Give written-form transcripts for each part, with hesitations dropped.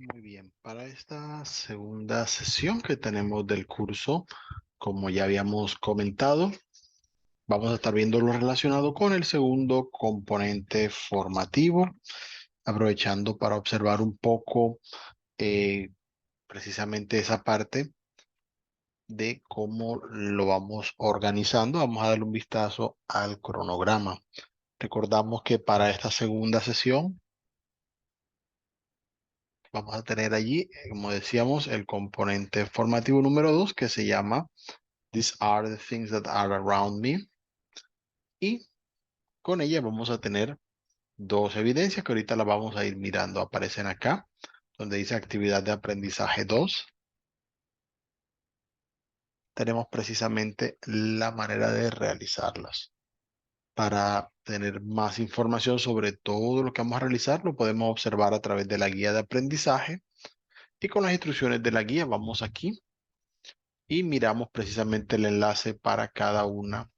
Muy bien, para esta segunda sesión que tenemos del curso, como ya habíamos comentado, vamos a estar viendo lo relacionado con el segundo componente formativo, aprovechando para observar un poco precisamente esa parte de cómo lo vamos organizando. Vamos a darle un vistazo al cronograma. Recordamos que para esta segunda sesión vamos a tener allí, como decíamos, el componente formativo número 2 que se llama These are the things that are around me. Y con ella vamos a tener dos evidencias que ahorita las vamos a ir mirando. Aparecen acá, donde dice actividad de aprendizaje 2. Tenemos precisamente la manera de realizarlas. Para tener más información sobre todo lo que vamos a realizar, lo podemos observar a través de la guía de aprendizaje. Y con las instrucciones de la guía vamos aquí y miramos precisamente el enlace para cada una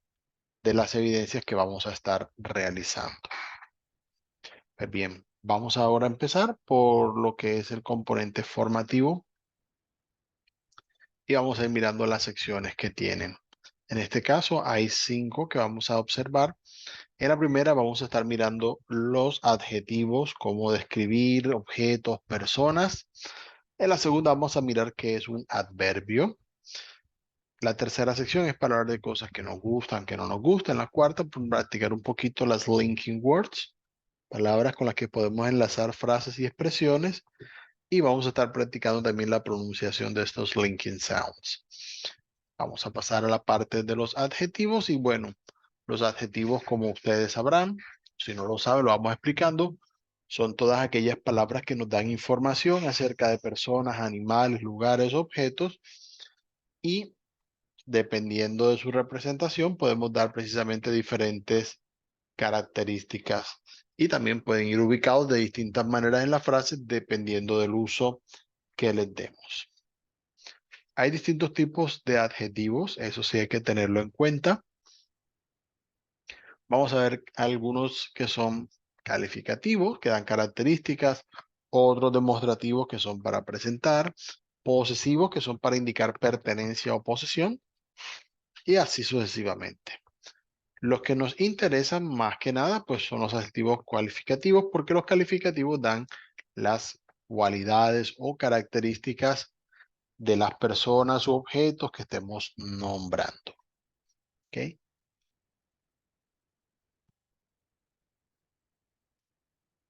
de las evidencias que vamos a estar realizando. Pues bien, vamos ahora a empezar por lo que es el componente formativo y vamos a ir mirando las secciones que tienen. En este caso hay 5 que vamos a observar. En la primera vamos a estar mirando los adjetivos, cómo describir objetos, personas. En la segunda vamos a mirar qué es un adverbio. La tercera sección es para hablar de cosas que nos gustan, que no nos gustan. La cuarta, para practicar un poquito las linking words, palabras con las que podemos enlazar frases y expresiones. Y vamos a estar practicando también la pronunciación de estos linking sounds. Vamos a pasar a la parte de los adjetivos y bueno, los adjetivos, como ustedes sabrán, si no lo saben, lo vamos explicando, son todas aquellas palabras que nos dan información acerca de personas, animales, lugares, objetos y dependiendo de su representación podemos dar precisamente diferentes características y también pueden ir ubicados de distintas maneras en la frase dependiendo del uso que les demos. Hay distintos tipos de adjetivos, eso sí hay que tenerlo en cuenta. Vamos a ver algunos que son calificativos, que dan características, otros demostrativos que son para presentar, posesivos que son para indicar pertenencia o posesión, y así sucesivamente. Los que nos interesan más que nada, pues son los adjetivos cualificativos, porque los calificativos dan las cualidades o características de las personas u objetos que estemos nombrando. ¿Ok?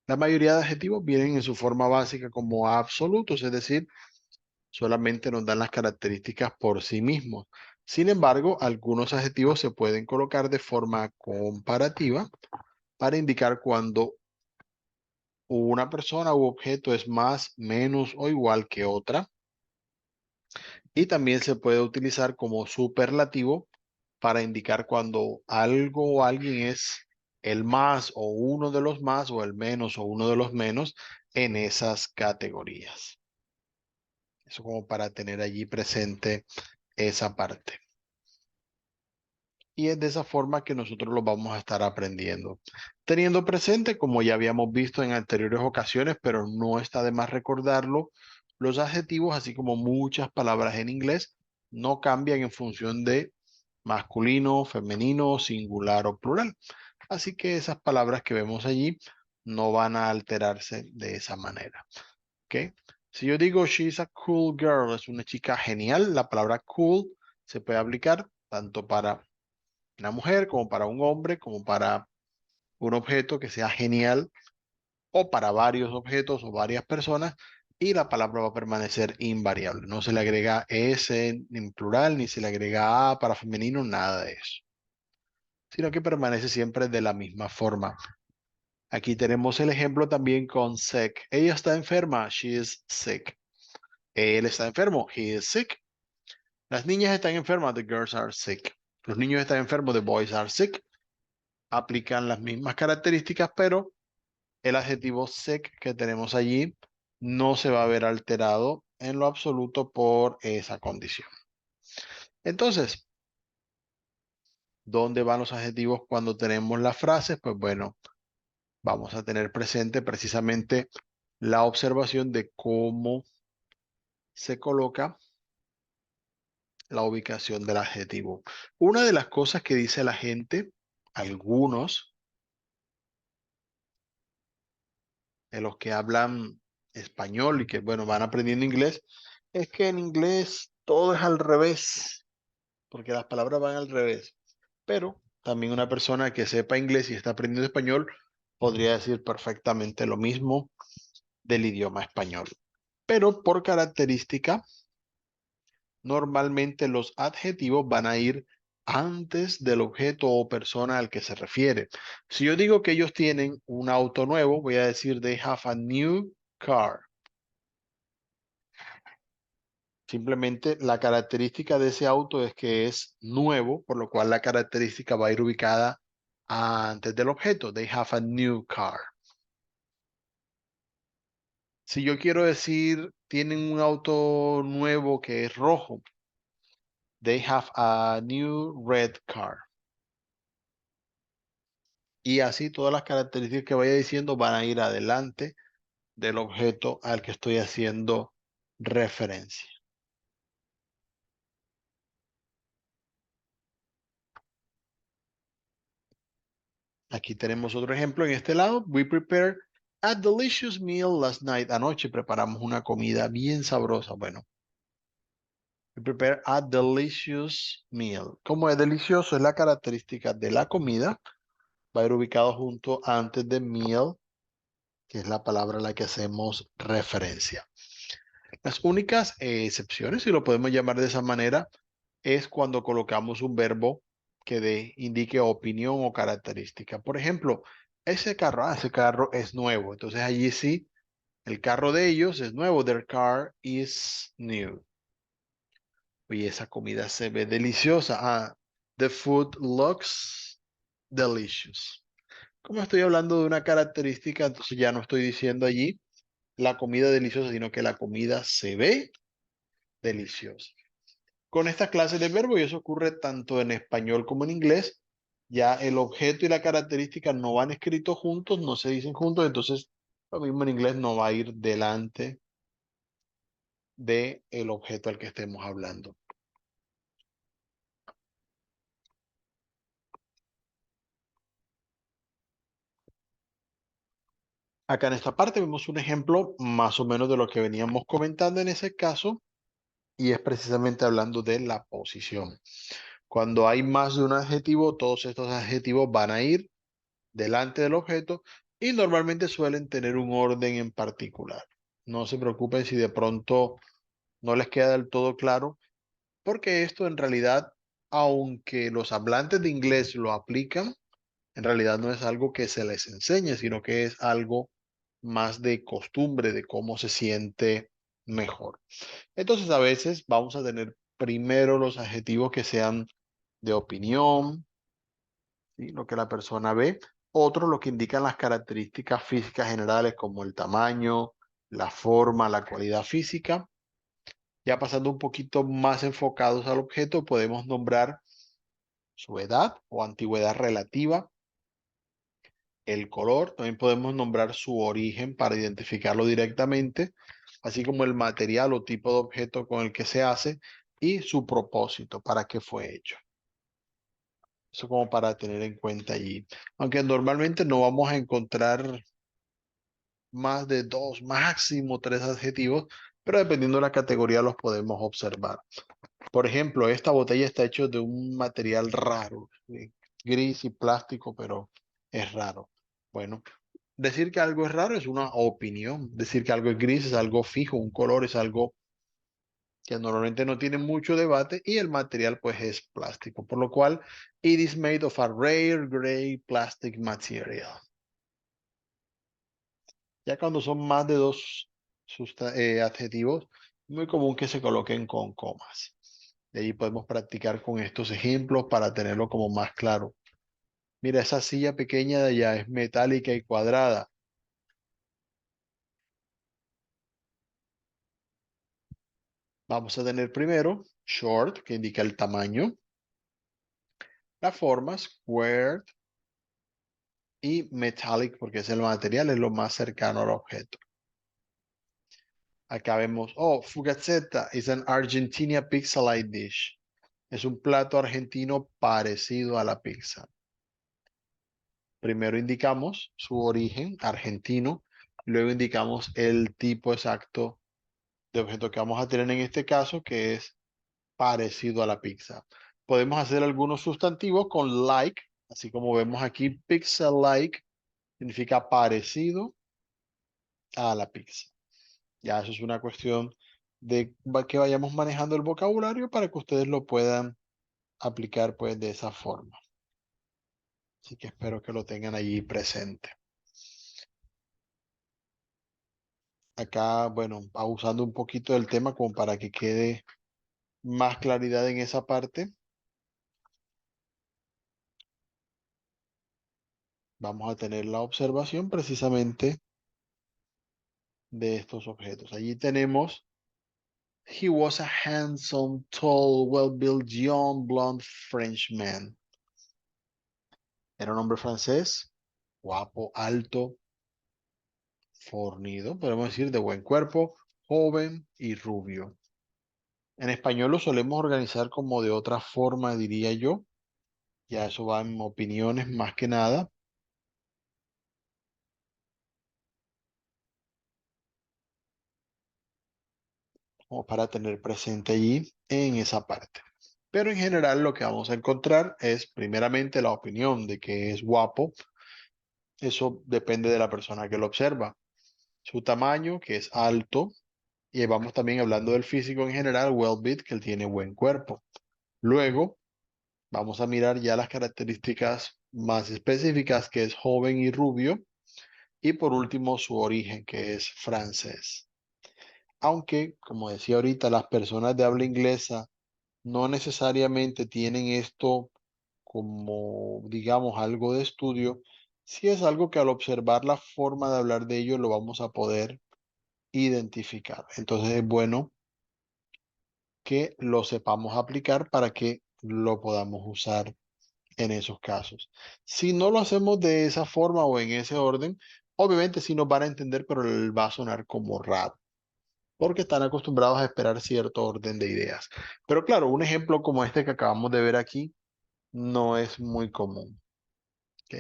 La mayoría de adjetivos vienen en su forma básica como absolutos, es decir, solamente nos dan las características por sí mismos. Sin embargo, algunos adjetivos se pueden colocar de forma comparativa para indicar cuando una persona u objeto es más, menos o igual que otra. Y también se puede utilizar como superlativo para indicar cuando algo o alguien es el más o uno de los más o el menos o uno de los menos en esas categorías. Eso como para tener allí presente esa parte. Y es de esa forma que nosotros lo vamos a estar aprendiendo. Teniendo presente, como ya habíamos visto en anteriores ocasiones, pero no está de más recordarlo, los adjetivos, así como muchas palabras en inglés, no cambian en función de masculino, femenino, singular o plural. Así que esas palabras que vemos allí no van a alterarse de esa manera. ¿Ok? Si yo digo she's a cool girl, es una chica genial, la palabra cool se puede aplicar tanto para una mujer como para un hombre, como para un objeto que sea genial o para varios objetos o varias personas y la palabra va a permanecer invariable. No se le agrega S en plural ni se le agrega A para femenino, nada de eso, sino que permanece siempre de la misma forma. Aquí tenemos el ejemplo también con sick. Ella está enferma, she is sick. Él está enfermo, he is sick. Las niñas están enfermas, the girls are sick. Los niños están enfermos, the boys are sick. Aplican las mismas características, pero el adjetivo sick que tenemos allí no se va a ver alterado en lo absoluto por esa condición. Entonces, ¿dónde van los adjetivos cuando tenemos las frases? Pues bueno, vamos a tener presente precisamente la observación de cómo se coloca la ubicación del adjetivo. Una de las cosas que dice la gente, algunos de los que hablan español y que, bueno, van aprendiendo inglés, es que en inglés todo es al revés, porque las palabras van al revés. Pero también una persona que sepa inglés y está aprendiendo español podría decir perfectamente lo mismo del idioma español. Pero por característica, normalmente los adjetivos van a ir antes del objeto o persona al que se refiere. Si yo digo que ellos tienen un auto nuevo, voy a decir they have a new car. Simplemente la característica de ese auto es que es nuevo, por lo cual la característica va a ir ubicada antes del objeto. They have a new car. Si yo quiero decir tienen un auto nuevo que es rojo, they have a new red car. Y así todas las características que vaya diciendo van a ir adelante del objeto al que estoy haciendo referencia. Aquí tenemos otro ejemplo en este lado. We prepared a delicious meal last night. Anoche preparamos una comida bien sabrosa. Bueno, we prepared a delicious meal. Como es delicioso, es la característica de la comida. Va a ir ubicado junto antes de meal, que es la palabra a la que hacemos referencia. Las únicas excepciones, si lo podemos llamar de esa manera, es cuando colocamos un verbo que indique opinión o característica. Por ejemplo, ese carro es nuevo. Entonces allí sí, el carro de ellos es nuevo. Their car is new. Oye, esa comida se ve deliciosa. The food looks delicious. Como estoy hablando de una característica, entonces ya no estoy diciendo allí la comida deliciosa, sino que la comida se ve deliciosa. Con esta clase de verbo, y eso ocurre tanto en español como en inglés, ya el objeto y la característica no van escritos juntos, no se dicen juntos, entonces lo mismo en inglés no va a ir delante de el objeto al que estemos hablando. Acá en esta parte vemos un ejemplo más o menos de lo que veníamos comentando en ese caso, y es precisamente hablando de la posición. Cuando hay más de un adjetivo, todos estos adjetivos van a ir delante del objeto y normalmente suelen tener un orden en particular. No se preocupen si de pronto no les queda del todo claro, porque esto en realidad, aunque los hablantes de inglés lo aplican, en realidad no es algo que se les enseñe, sino que es algo más de costumbre, de cómo se siente mejor. Entonces a veces vamos a tener primero los adjetivos que sean de opinión, ¿sí? Lo que la persona ve. Otro, lo que indican las características físicas generales como el tamaño, la forma, la cualidad física. Ya pasando un poquito más enfocados al objeto, podemos nombrar su edad o antigüedad relativa, el color, también podemos nombrar su origen para identificarlo directamente, así como el material o tipo de objeto con el que se hace y su propósito, para qué fue hecho. Eso como para tener en cuenta allí. Aunque normalmente no vamos a encontrar más de dos, máximo tres adjetivos, pero dependiendo de la categoría los podemos observar. Por ejemplo, esta botella está hecha de un material raro, gris y plástico, pero es raro. Bueno, decir que algo es raro es una opinión. Decir que algo es gris es algo fijo, un color es algo que normalmente no tiene mucho debate y el material pues es plástico, por lo cual it is made of a rare gray plastic material. Ya cuando son más de dos adjetivos, muy común que se coloquen con comas. De ahí podemos practicar con estos ejemplos para tenerlo como más claro. Mira, esa silla pequeña de allá es metálica y cuadrada. Vamos a tener primero short, que indica el tamaño, la forma, squared, y metallic, porque es el material, es lo más cercano al objeto. Acá vemos, oh, fugaceta is an Argentina pizza-like dish. Es un plato argentino parecido a la pizza. Primero indicamos su origen argentino, luego indicamos el tipo exacto de objeto que vamos a tener en este caso, que es parecido a la pizza. Podemos hacer algunos sustantivos con like, así como vemos aquí, pizza-like significa parecido a la pizza. Ya eso es una cuestión de que vayamos manejando el vocabulario para que ustedes lo puedan aplicar pues de esa forma. Así que espero que lo tengan allí presente. Acá, bueno, abusando un poquito del tema como para que quede más claridad en esa parte, vamos a tener la observación precisamente de estos objetos. Allí tenemos, he was a handsome, tall, well-built, young, blonde Frenchman. Era un hombre francés, guapo, alto, fornido, podemos decir de buen cuerpo, joven y rubio. En español lo solemos organizar como de otra forma, diría yo. Ya eso va en opiniones más que nada, como para tener presente allí en esa parte. Pero en general lo que vamos a encontrar es primeramente la opinión de que es guapo. Eso depende de la persona que lo observa. Su tamaño, que es alto. Y vamos también hablando del físico en general, well-built, que él tiene buen cuerpo. Luego vamos a mirar ya las características más específicas, que es joven y rubio. Y por último, su origen, que es francés. Aunque, como decía ahorita, las personas de habla inglesa no necesariamente tienen esto como, digamos, algo de estudio, sí es algo que al observar la forma de hablar de ellos lo vamos a poder identificar. Entonces es bueno que lo sepamos aplicar para que lo podamos usar en esos casos. Si no lo hacemos de esa forma o en ese orden, obviamente sí nos van a entender, pero va a sonar como raro, porque están acostumbrados a esperar cierto orden de ideas. Pero claro, un ejemplo como este que acabamos de ver aquí no es muy común. ¿Ok?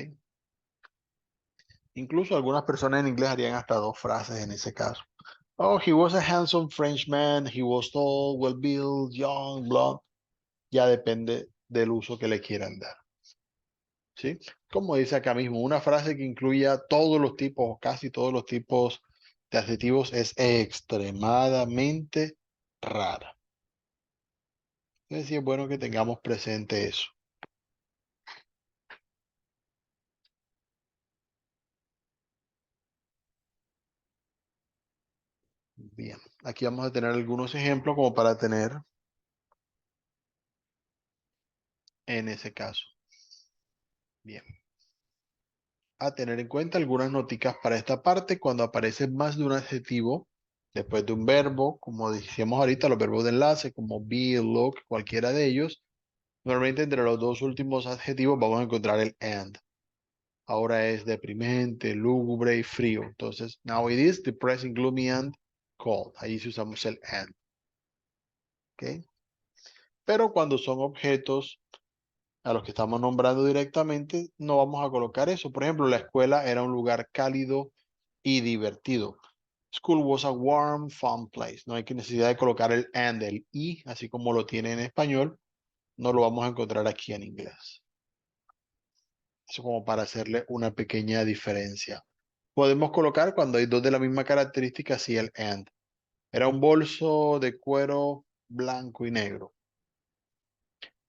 Incluso algunas personas en inglés harían hasta dos frases en ese caso. Oh, he was a handsome Frenchman. He was tall, well-built, young, blonde. Ya depende del uso que le quieran dar. ¿Sí? Como dice acá mismo, una frase que incluya todos los tipos o casi todos los tipos de adjetivos es extremadamente rara. Entonces sí es bueno que tengamos presente eso. Bien, aquí vamos a tener algunos ejemplos como para tener en ese caso. Bien. A tener en cuenta algunas noticas para esta parte cuando aparece más de un adjetivo después de un verbo, como decíamos ahorita, los verbos de enlace como be, look, cualquiera de ellos. Normalmente entre los dos últimos adjetivos vamos a encontrar el and. Ahora es deprimente, lúgubre y frío. Entonces, now it is depressing, gloomy and cold. Ahí sí usamos el and. ¿Ok? Pero cuando son objetos a los que estamos nombrando directamente, no vamos a colocar eso. Por ejemplo, la escuela era un lugar cálido y divertido. School was a warm, fun place. No hay que necesidad de colocar el and, el y, así como lo tiene en español, no lo vamos a encontrar aquí en inglés. Eso como para hacerle una pequeña diferencia. Podemos colocar cuando hay dos de la misma característica, así el and. Era un bolso de cuero blanco y negro.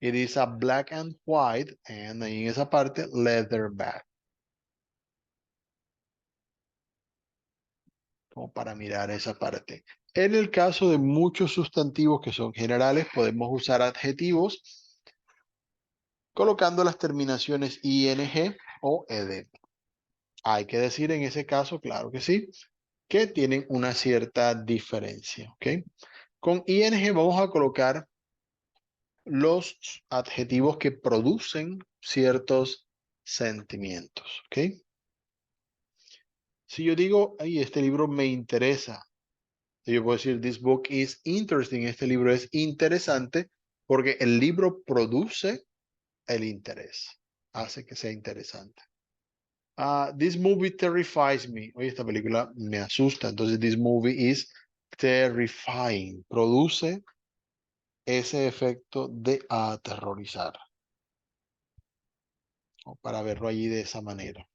It is a black and white, and ahí en esa parte, leather bag. Como para mirar esa parte. En el caso de muchos sustantivos que son generales, podemos usar adjetivos colocando las terminaciones ing o ed. Hay que decir en ese caso, claro que sí, que tienen una cierta diferencia, ¿ok? Con ing vamos a colocar los adjetivos que producen ciertos sentimientos, ¿ok? Si yo digo, ay, este libro me interesa, Yo puedo decir, this book is interesting. Este libro es interesante porque el libro produce el interés, hace que sea interesante. This movie terrifies me. Oye, esta película me asusta. Entonces, this movie is terrifying. Produce ese efecto de aterrorizar. O para verlo allí de esa manera.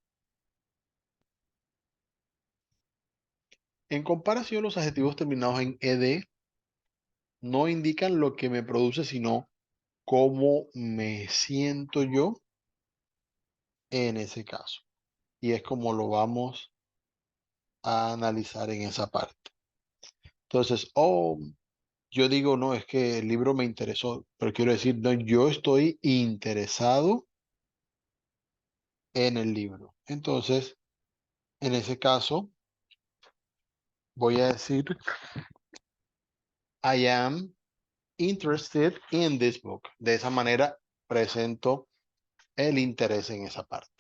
En comparación, los adjetivos terminados en ed no indican lo que me produce, sino cómo me siento yo en ese caso. Y es como lo vamos a analizar en esa parte. Entonces, yo digo, no, es que el libro me interesó, pero quiero decir, no, yo estoy interesado en el libro. Entonces, en ese caso, voy a decir, I am interested in this book. De esa manera, presento el interés en esa parte.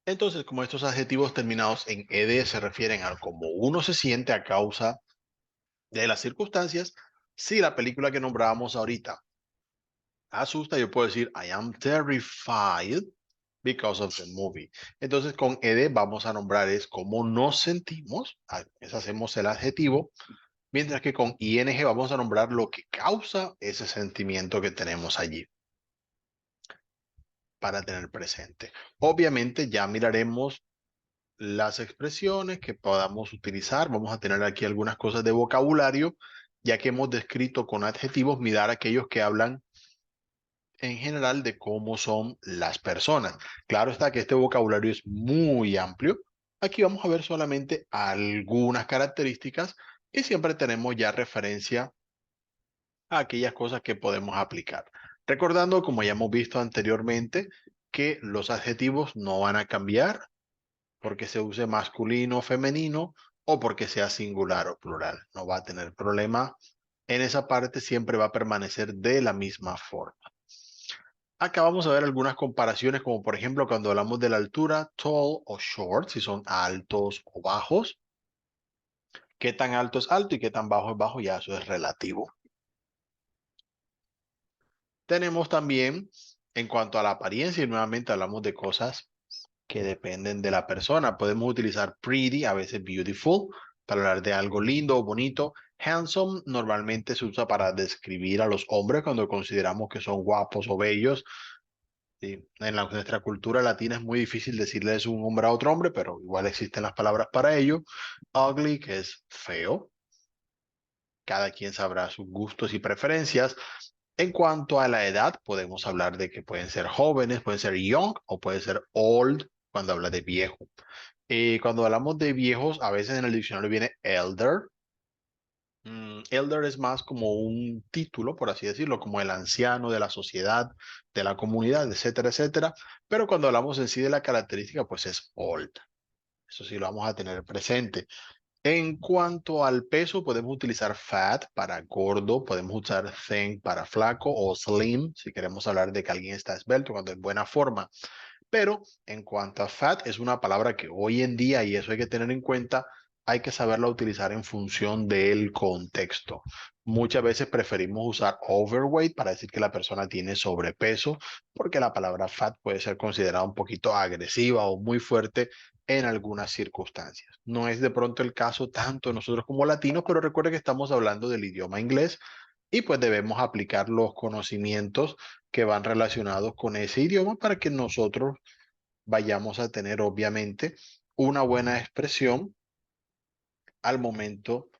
Entonces, como estos adjetivos terminados en ed se refieren a cómo uno se siente a causa de las circunstancias, si la película que nombrábamos ahorita asusta, yo puedo decir I am terrified because of the movie. Entonces, con ed vamos a nombrar es cómo nos sentimos, hacemos el adjetivo, mientras que con ing vamos a nombrar lo que causa ese sentimiento que tenemos allí para tener presente. Obviamente ya miraremos las expresiones que podamos utilizar. Vamos a tener aquí algunas cosas de vocabulario, ya que hemos descrito con adjetivos, mirar aquellos que hablan en general de cómo son las personas. Claro está que este vocabulario es muy amplio. Aquí vamos a ver solamente algunas características y siempre tenemos ya referencia a aquellas cosas que podemos aplicar. Recordando, como ya hemos visto anteriormente, que los adjetivos no van a cambiar porque se use masculino o femenino o porque sea singular o plural. No va a tener problema. En esa parte siempre va a permanecer de la misma forma. Acá vamos a ver algunas comparaciones, como por ejemplo cuando hablamos de la altura, tall o short, si son altos o bajos. Qué tan alto es alto y qué tan bajo es bajo, ya eso es relativo. Tenemos también, en cuanto a la apariencia, y nuevamente hablamos de cosas que dependen de la persona. Podemos utilizar pretty, a veces beautiful, para hablar de algo lindo o bonito. Handsome normalmente se usa para describir a los hombres cuando consideramos que son guapos o bellos. Sí, nuestra cultura latina es muy difícil decirles un hombre a otro hombre, pero igual existen las palabras para ello. Ugly, que es feo. Cada quien sabrá sus gustos y preferencias. En cuanto a la edad, podemos hablar de que pueden ser jóvenes, pueden ser young o puede ser old cuando habla de viejo. Cuando hablamos de viejos, a veces en el diccionario viene elder. Elder es más como un título, por así decirlo, como el anciano de la sociedad, de la comunidad, etcétera, etcétera. Pero cuando hablamos en sí de la característica, pues es old. Eso sí lo vamos a tener presente. En cuanto al peso, podemos utilizar fat para gordo, podemos usar thin para flaco o slim si queremos hablar de que alguien está esbelto, cuando en buena forma. Pero en cuanto a fat, es una palabra que hoy en día, y eso hay que tener en cuenta, hay que saberla utilizar en función del contexto. Muchas veces preferimos usar overweight para decir que la persona tiene sobrepeso, porque la palabra fat puede ser considerada un poquito agresiva o muy fuerte en algunas circunstancias. No es de pronto el caso tanto nosotros como latinos, pero recuerde que estamos hablando del idioma inglés y pues debemos aplicar los conocimientos que van relacionados con ese idioma para que nosotros vayamos a tener obviamente una buena expresión al momento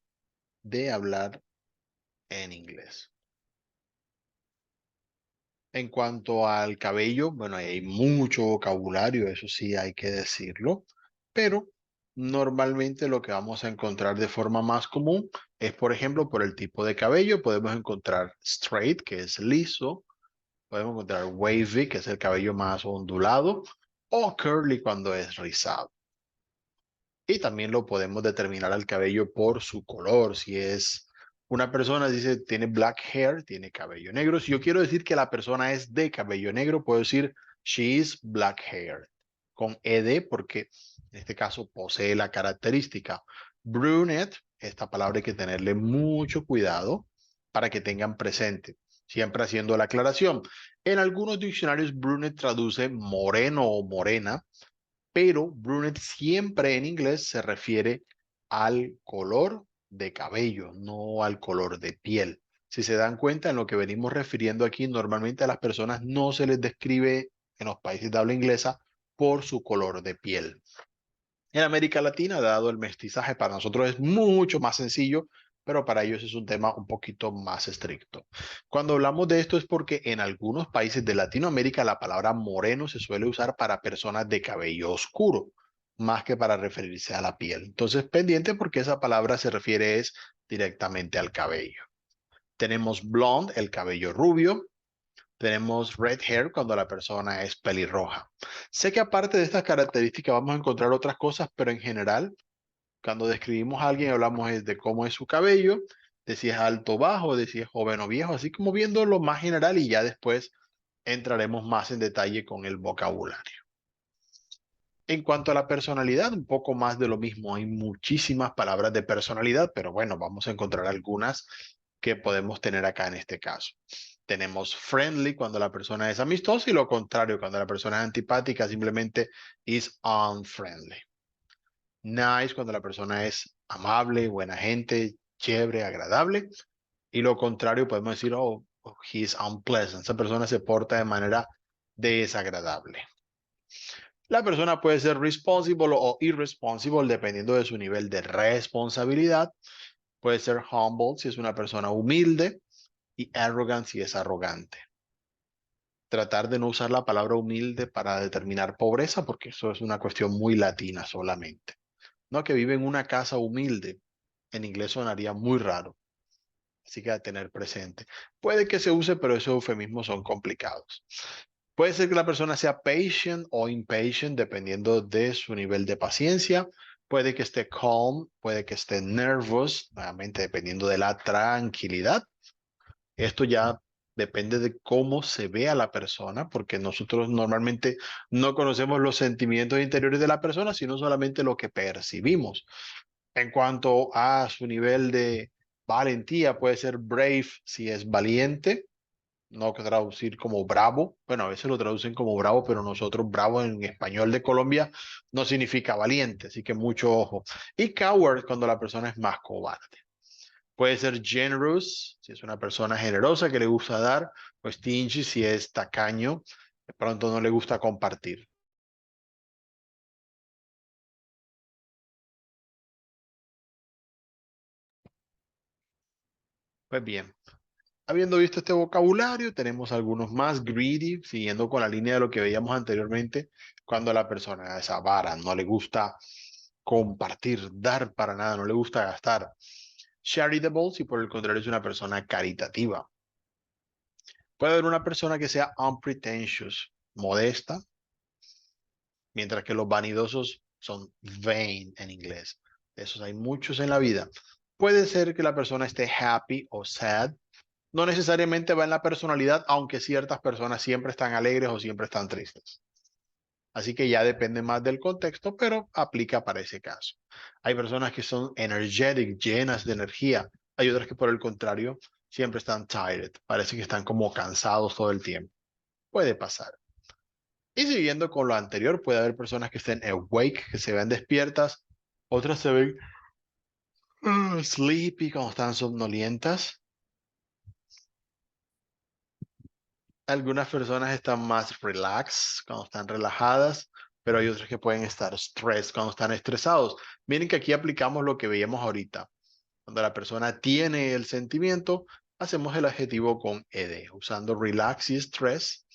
de hablar en inglés. En cuanto al cabello, bueno, hay mucho vocabulario, eso sí hay que decirlo, pero normalmente lo que vamos a encontrar de forma más común es, por ejemplo, por el tipo de cabello, podemos encontrar straight, que es liso, podemos encontrar wavy, que es el cabello más ondulado, o curly cuando es rizado. Y también lo podemos determinar al cabello por su color. Si es una persona, dice, tiene black hair, tiene cabello negro. Si yo quiero decir que la persona es de cabello negro, puedo decir she is black hair con ed porque en este caso posee la característica brunette. Esta palabra hay que tenerle mucho cuidado para que tengan presente. Siempre haciendo la aclaración. En algunos diccionarios, brunette traduce moreno o morena, pero brunette siempre en inglés se refiere al color de cabello, no al color de piel. Si se dan cuenta, en lo que venimos refiriendo aquí, normalmente a las personas no se les describe en los países de habla inglesa por su color de piel. En América Latina, dado el mestizaje, para nosotros es mucho más sencillo, pero para ellos es un tema un poquito más estricto. Cuando hablamos de esto es porque en algunos países de Latinoamérica la palabra moreno se suele usar para personas de cabello oscuro, más que para referirse a la piel. Entonces, pendiente porque esa palabra se refiere es directamente al cabello. Tenemos blonde, el cabello rubio. Tenemos red hair cuando la persona es pelirroja. Sé que aparte de estas características vamos a encontrar otras cosas, pero en general, cuando describimos a alguien hablamos es de cómo es su cabello, de si es alto o bajo, de si es joven o viejo, así como viendo lo más general y ya después entraremos más en detalle con el vocabulario. En cuanto a la personalidad, un poco más de lo mismo. Hay muchísimas palabras de personalidad, pero bueno, vamos a encontrar algunas que podemos tener acá en este caso. Tenemos friendly cuando la persona es amistosa y lo contrario, cuando la persona es antipática, simplemente is unfriendly. Nice cuando la persona es amable, buena gente, chévere, agradable. Y lo contrario, podemos decir, oh, he's unpleasant. Esa persona se porta de manera desagradable. La persona puede ser responsible o irresponsible dependiendo de su nivel de responsabilidad. Puede ser humble si es una persona humilde y arrogant si es arrogante. Tratar de no usar la palabra humilde para determinar pobreza porque eso es una cuestión muy latina solamente. No, que vive en una casa humilde. En inglés sonaría muy raro. Así que a tener presente. Puede que se use, pero esos eufemismos son complicados. Puede ser que la persona sea patient o impatient dependiendo de su nivel de paciencia. Puede que esté calm, puede que esté nervous, nuevamente dependiendo de la tranquilidad. Esto ya depende de cómo se ve a la persona, porque nosotros normalmente no conocemos los sentimientos interiores de la persona, sino solamente lo que percibimos. En cuanto a su nivel de valentía, puede ser brave si es valiente, no que traducir como bravo. Bueno, a veces lo traducen como bravo, pero nosotros bravo en español de Colombia no significa valiente, así que mucho ojo. Y coward cuando la persona es más cobarde. Puede ser generous si es una persona generosa que le gusta dar, o stingy si es tacaño, de pronto no le gusta compartir. Pues bien, habiendo visto este vocabulario, tenemos algunos más greedy, siguiendo con la línea de lo que veíamos anteriormente, cuando la persona es avara, no le gusta compartir, dar para nada, no le gusta gastar. Charitable, si por el contrario es una persona caritativa. Puede haber una persona que sea unpretentious, modesta, mientras que los vanidosos son vain en inglés. De esos hay muchos en la vida. Puede ser que la persona esté happy o sad. No necesariamente va en la personalidad, aunque ciertas personas siempre están alegres o siempre están tristes. Así que ya depende más del contexto, pero aplica para ese caso. Hay personas que son energetic, llenas de energía. Hay otras que por el contrario siempre están tired. Parece que están como cansados todo el tiempo. Puede pasar. Y siguiendo con lo anterior, puede haber personas que estén awake, que se ven despiertas. Otras se ven sleepy cuando están somnolientas. Algunas personas están más relax cuando están relajadas, pero hay otras que pueden estar stress cuando están estresados. Miren que aquí aplicamos lo que veíamos ahorita. Cuando la persona tiene el sentimiento, hacemos el adjetivo con ed, usando relax y stress,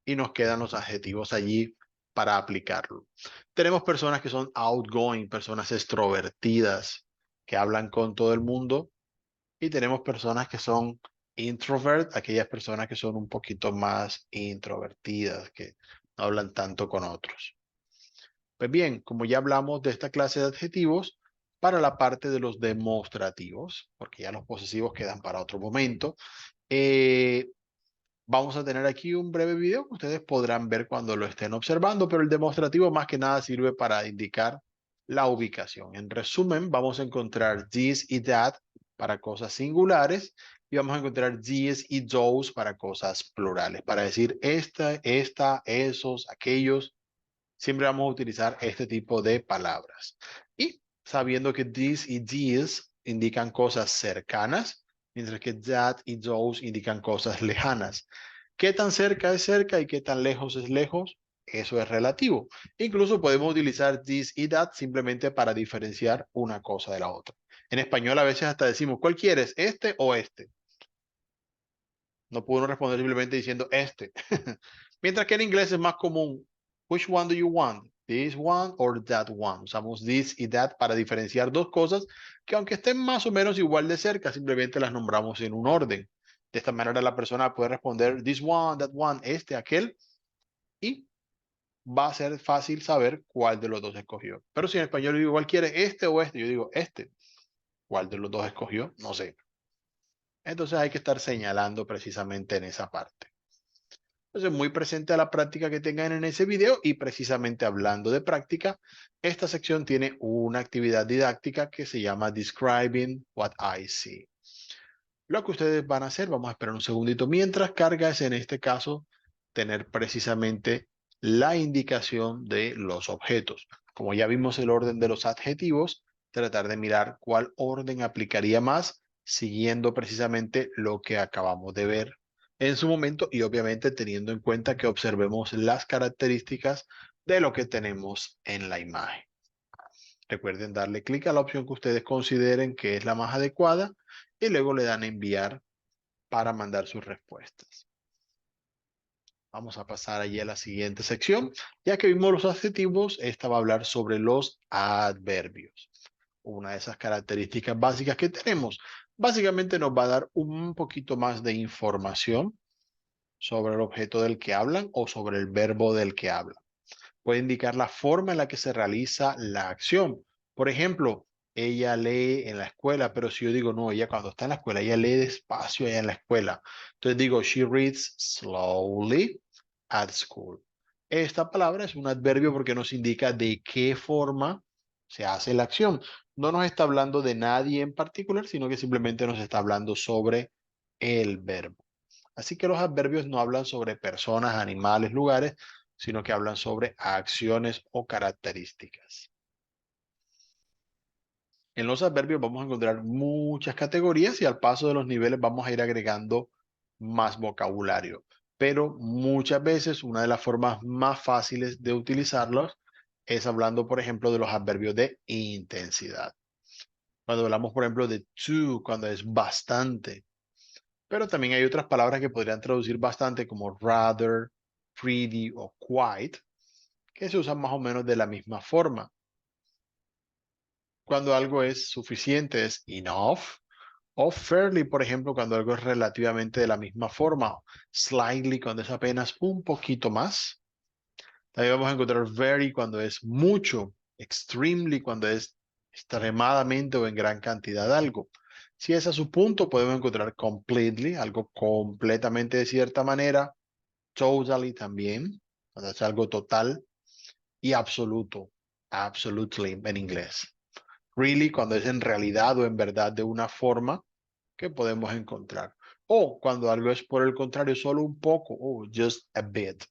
y nos quedan los adjetivos allí para aplicarlo. Tenemos personas que son outgoing, personas extrovertidas, que hablan con todo el mundo, y tenemos personas que son introvert, aquellas personas que son un poquito más introvertidas, que no hablan tanto con otros. Pues bien, como ya hablamos de esta clase de adjetivos, para la parte de los demostrativos, porque ya los posesivos quedan para otro momento, eh, vamos a tener aquí un breve video que ustedes podrán ver cuando lo estén observando, pero el demostrativo más que nada sirve para indicar la ubicación. En resumen, vamos a encontrar this y that para cosas singulares y vamos a encontrar these y those para cosas plurales, para decir esta, esos, aquellos. Siempre vamos a utilizar este tipo de palabras. Y sabiendo que this y these indican cosas cercanas, mientras que that y those indican cosas lejanas. ¿Qué tan cerca es cerca y qué tan lejos es lejos? Eso es relativo. Incluso podemos utilizar this y that simplemente para diferenciar una cosa de la otra. En español a veces hasta decimos, ¿cuál quieres? ¿Este o este? No puedo responder simplemente diciendo este. Mientras que en inglés es más común, which one do you want? This one or that one. Usamos this y that para diferenciar dos cosas que aunque estén más o menos igual de cerca, simplemente las nombramos en un orden. De esta manera la persona puede responder this one, that one, este, aquel, y va a ser fácil saber cuál de los dos escogió. Pero si en español yo digo, ¿cuál quiere? ¿Este o este? Yo digo, este. ¿Cuál de los dos escogió? No sé. Entonces hay que estar señalando precisamente en esa parte. Entonces, muy presente a la práctica que tengan en ese video y precisamente hablando de práctica, esta sección tiene una actividad didáctica que se llama Describing What I See. Lo que ustedes van a hacer, vamos a esperar un segundito, mientras carga es en este caso tener precisamente la indicación de los objetos. Como ya vimos el orden de los adjetivos, tratar de mirar cuál orden aplicaría más siguiendo precisamente lo que acabamos de ver en su momento y obviamente teniendo en cuenta que observemos las características de lo que tenemos en la imagen. Recuerden darle clic a la opción que ustedes consideren que es la más adecuada y luego le dan a enviar para mandar sus respuestas. Vamos a pasar allí a la siguiente sección. Ya que vimos los adjetivos, esta va a hablar sobre los adverbios. Una de esas características básicas que tenemos. Básicamente nos va a dar un poquito más de información sobre el objeto del que hablan o sobre el verbo del que hablan. Puede indicar la forma en la que se realiza la acción. Por ejemplo, ella lee en la escuela, pero si yo digo, no, ella cuando está en la escuela, ella lee despacio allá en la escuela. Entonces digo, she reads slowly at school. Esta palabra es un adverbio porque nos indica de qué forma se hace la acción. No nos está hablando de nadie en particular, sino que simplemente nos está hablando sobre el verbo. Así que los adverbios no hablan sobre personas, animales, lugares, sino que hablan sobre acciones o características. En los adverbios vamos a encontrar muchas categorías y al paso de los niveles vamos a ir agregando más vocabulario. Pero muchas veces una de las formas más fáciles de utilizarlos es hablando, por ejemplo, de los adverbios de intensidad. Cuando hablamos, por ejemplo, de to, cuando es bastante. Pero también hay otras palabras que podrían traducir bastante como rather, pretty o quite, que se usan más o menos de la misma forma. Cuando algo es suficiente es enough, o fairly, por ejemplo, cuando algo es relativamente de la misma forma, slightly cuando es apenas un poquito más. También vamos a encontrar very cuando es mucho, extremely cuando es extremadamente o en gran cantidad de algo. Si es a su punto, podemos encontrar completely, algo completamente de cierta manera, totally también, cuando es algo total, y absoluto, absolutely en inglés. Really, cuando es en realidad o en verdad de una forma que podemos encontrar. O cuando algo es por el contrario, solo un poco, o just a bit.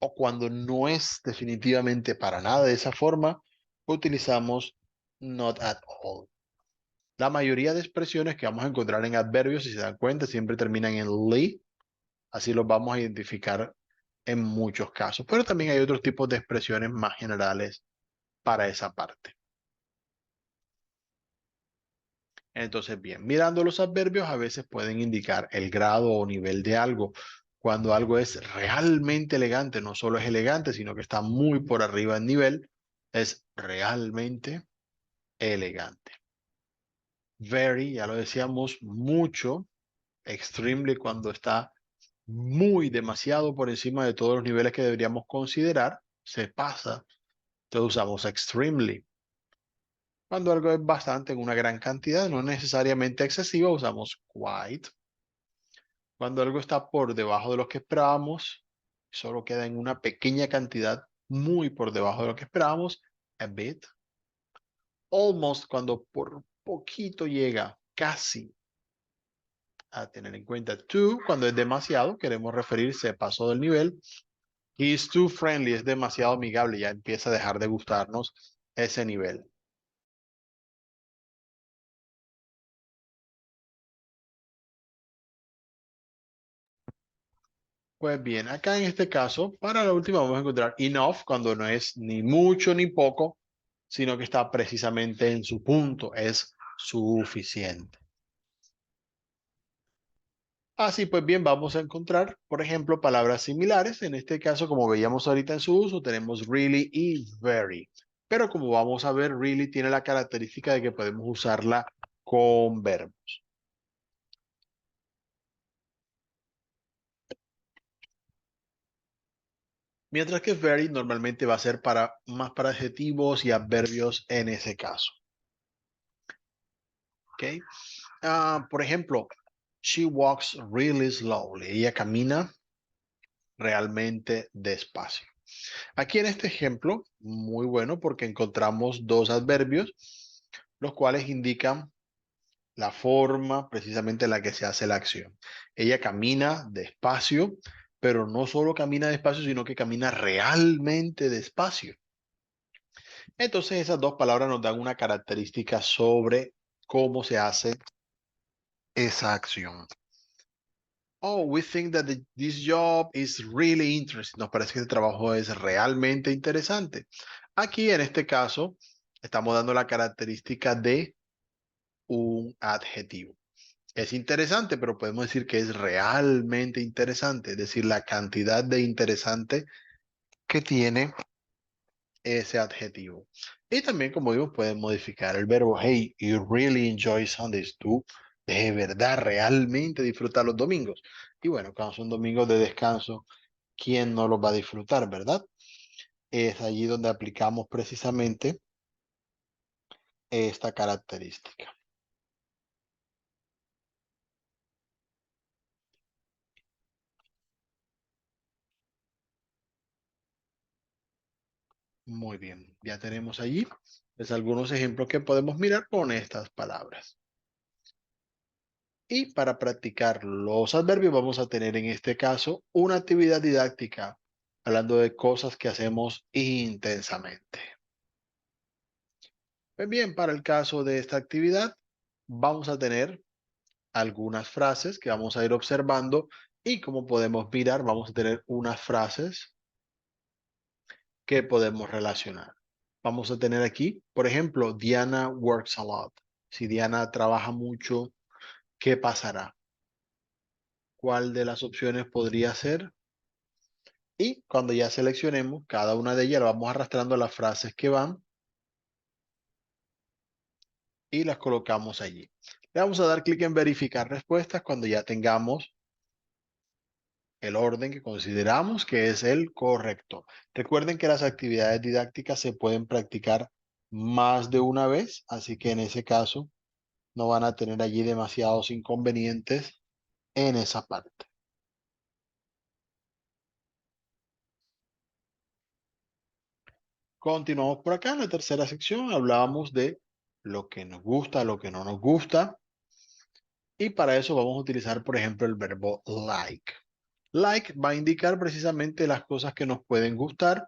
O cuando no es definitivamente para nada de esa forma, utilizamos not at all. La mayoría de expresiones que vamos a encontrar en adverbios, si se dan cuenta, siempre terminan en ly. Así los vamos a identificar en muchos casos. Pero también hay otros tipos de expresiones más generales para esa parte. Entonces, bien, mirando los adverbios a veces pueden indicar el grado o nivel de algo. Cuando algo es realmente elegante, no solo es elegante, sino que está muy por arriba en nivel, es realmente elegante. Very, ya lo decíamos, mucho. Extremely cuando está muy demasiado por encima de todos los niveles que deberíamos considerar, se pasa. Entonces usamos extremely. Cuando algo es bastante en una gran cantidad, no necesariamente excesiva, usamos quite. Cuando algo está por debajo de lo que esperábamos, solo queda en una pequeña cantidad muy por debajo de lo que esperábamos, a bit. Almost cuando por poquito llega, casi. A tener en cuenta too, cuando es demasiado, queremos referirse, pasó del nivel. He's too friendly, es demasiado amigable, ya empieza a dejar de gustarnos ese nivel. Pues bien, acá en este caso, para la última vamos a encontrar enough cuando no es ni mucho ni poco, sino que está precisamente en su punto, es suficiente. Así pues bien, vamos a encontrar, por ejemplo, palabras similares. En este caso, como veíamos ahorita en su uso, tenemos really y very. Pero como vamos a ver, really tiene la característica de que podemos usarla con verbos. Mientras que very normalmente va a ser para más para adjetivos y adverbios en ese caso. ¿Ok? Por ejemplo, she walks really slowly. Ella camina realmente despacio. Aquí en este ejemplo, muy bueno porque encontramos dos adverbios, los cuales indican la forma precisamente en la que se hace la acción. Ella camina despacio, pero no solo camina despacio, sino que camina realmente despacio. Entonces esas dos palabras nos dan una característica sobre cómo se hace esa acción. Oh, we think that this job is really interesting. Nos parece que este trabajo es realmente interesante. Aquí, en este caso, estamos dando la característica de un adjetivo. Es interesante, pero podemos decir que es realmente interesante, es decir, la cantidad de interesante que tiene ese adjetivo. Y también, como digo, pueden modificar el verbo, hey, you really enjoy Sundays. Tú de verdad realmente disfrutas los domingos. Y bueno, cuando son domingos de descanso, ¿quién no los va a disfrutar, verdad? Es allí donde aplicamos precisamente esta característica. Muy bien, ya tenemos allí pues, algunos ejemplos que podemos mirar con estas palabras. Y para practicar los adverbios vamos a tener en este caso una actividad didáctica hablando de cosas que hacemos intensamente. Pues bien, para el caso de esta actividad vamos a tener algunas frases que vamos a ir observando y como podemos mirar vamos a tener unas frases que podemos relacionar. Vamos a tener aquí, por ejemplo, Diana works a lot. Si Diana trabaja mucho, ¿qué pasará? ¿Cuál de las opciones podría ser? Y cuando ya seleccionemos cada una de ellas, vamos arrastrando las frases que van y las colocamos allí. Le vamos a dar clic en verificar respuestas cuando ya tengamos el orden que consideramos que es el correcto. Recuerden que las actividades didácticas se pueden practicar más de una vez, así que en ese caso no van a tener allí demasiados inconvenientes en esa parte. Continuamos por acá en la tercera sección. Hablábamos de lo que nos gusta, lo que no nos gusta. Y para eso vamos a utilizar, por ejemplo, el verbo like. Like va a indicar precisamente las cosas que nos pueden gustar,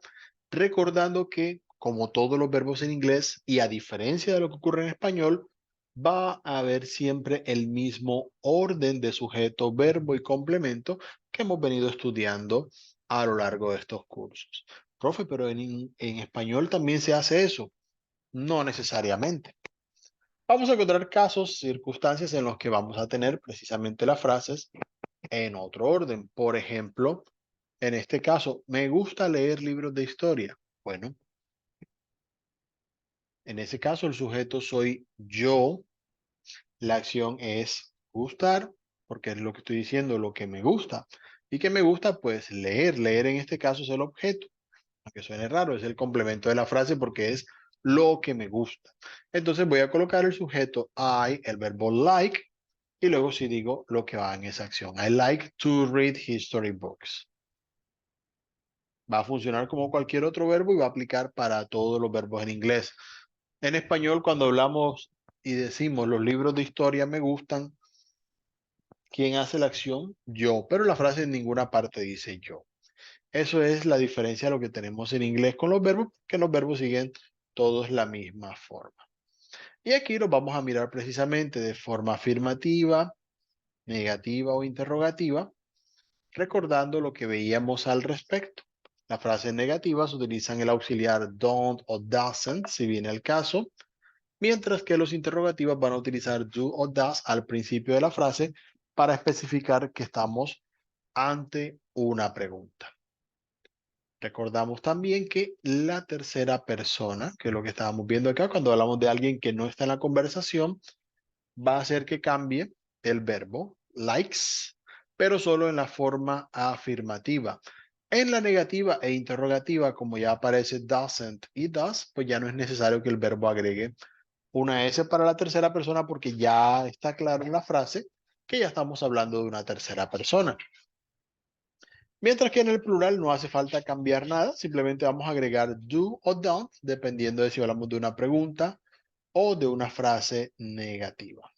recordando que, como todos los verbos en inglés, y a diferencia de lo que ocurre en español, va a haber siempre el mismo orden de sujeto, verbo y complemento que hemos venido estudiando a lo largo de estos cursos. Profe, pero en español también se hace eso. No necesariamente. Vamos a encontrar casos, circunstancias en los que vamos a tener precisamente las frases en otro orden. Por ejemplo, en este caso, me gusta leer libros de historia. Bueno, en ese caso el sujeto soy yo, la acción es gustar, porque es lo que estoy diciendo, lo que me gusta. ¿Y que me gusta? Pues leer. Leer en este caso es el objeto. Aunque suene raro, es el complemento de la frase porque es lo que me gusta. Entonces voy a colocar el sujeto I, el verbo like, y luego si digo lo que va en esa acción. I like to read history books. Va a funcionar como cualquier otro verbo y va a aplicar para todos los verbos en inglés. En español, cuando hablamos y decimos los libros de historia me gustan, ¿quién hace la acción? Yo, pero la frase en ninguna parte dice yo. Eso es la diferencia de lo que tenemos en inglés con los verbos, que los verbos siguen todos la misma forma. Y aquí los vamos a mirar precisamente de forma afirmativa, negativa o interrogativa, recordando lo que veíamos al respecto. Las frases negativas utilizan el auxiliar don't o doesn't, si viene el caso, mientras que los interrogativos van a utilizar do o does al principio de la frase para especificar que estamos ante una pregunta. Recordamos también que la tercera persona, que es lo que estábamos viendo acá, cuando hablamos de alguien que no está en la conversación, va a hacer que cambie el verbo likes, pero solo en la forma afirmativa. En la negativa e interrogativa, como ya aparece doesn't y does, pues ya no es necesario que el verbo agregue una S para la tercera persona porque ya está claro en la frase que ya estamos hablando de una tercera persona. Mientras que en el plural no hace falta cambiar nada, simplemente vamos a agregar do o don't, dependiendo de si hablamos de una pregunta o de una frase negativa.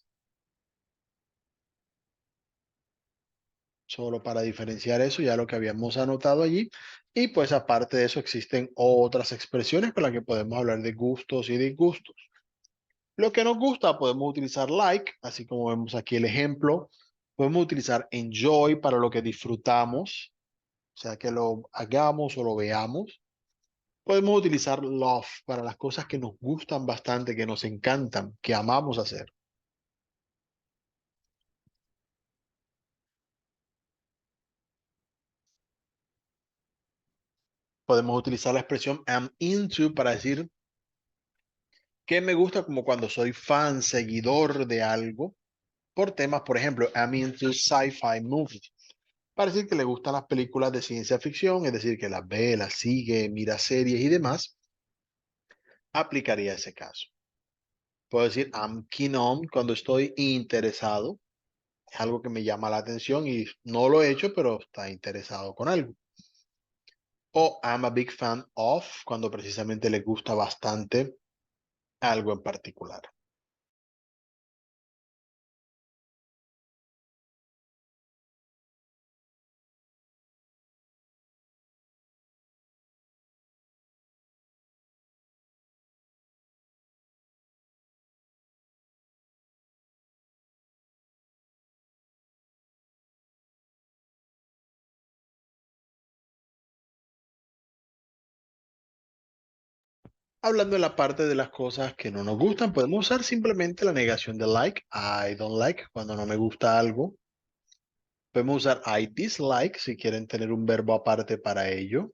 Solo para diferenciar eso, ya lo que habíamos anotado allí. Y pues aparte de eso existen otras expresiones con las que podemos hablar de gustos y disgustos. Lo que nos gusta podemos utilizar like, así como vemos aquí el ejemplo. Podemos utilizar enjoy para lo que disfrutamos, o sea que lo hagamos o lo veamos. Podemos utilizar love para las cosas que nos gustan bastante, que nos encantan, que amamos hacer. Podemos utilizar la expresión I'm into para decir que me gusta como cuando soy fan, seguidor de algo, por temas, por ejemplo, I'm into sci-fi movies. Para decir que le gustan las películas de ciencia ficción, es decir, que las ve, las sigue, mira series y demás, aplicaría ese caso. Puedo decir I'm keen on cuando estoy interesado, es algo que me llama la atención y no lo he hecho, pero está interesado con algo. O I'm a big fan of, cuando precisamente le gusta bastante algo en particular. Hablando en la parte de las cosas que no nos gustan, podemos usar simplemente la negación de like, I don't like, cuando no me gusta algo. Podemos usar I dislike si quieren tener un verbo aparte para ello.